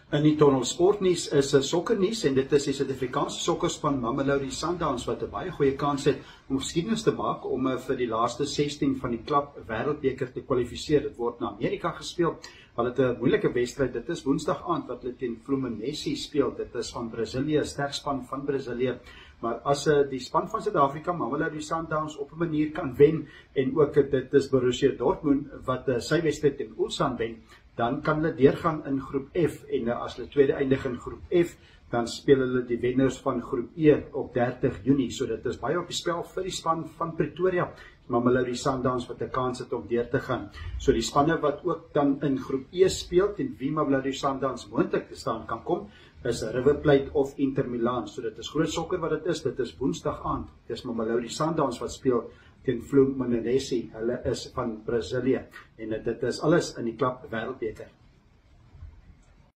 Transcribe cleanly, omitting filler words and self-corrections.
In die Tunnel Sportnuus is 'n sokkernuus en dit is die Suid-Afrikaanse sokkerspan Mamelodi Sundowns wat 'n baie goeie kans het om geskiedenis te maak om vir die laaste 16 van die klub wêreldbeker te kwalifiseer. Dit word na Amerika gespeel. Hulle het 'n moeilike wedstryd. Dit is Woensdag aand wat hulle teen Fluminense speel. Dit is van Brasilië, 'n sterk span van Brasilië. Maar as die span van Suid-Afrika Mamelodi Sundowns op 'n manier kan wen en ook dit is Borussia Dortmund wat sy wedstryd teen Ulsan wen, dan kan hulle deurgaan in groep F en as hulle tweede eindig in groep F, dan speel hulle die wenners van groep E op 30 Junie. So dit is baie op die spel vir die span van Pretoria, Mamelodi Sundowns wat 'n kans het om deur te gaan. So die spanne wat ook dan in groep E speel teen wie Mamelodi Sundowns moontlik te staan kan kom, is River Plate of Inter Milan. So dit is groot sokker wat dit is. Dit is Woensdag aand. Dis Mamelodi Sundowns wat speel teen Fluminense. Hulle is van Brasilië en dit is alles in die klub wêreldbeker.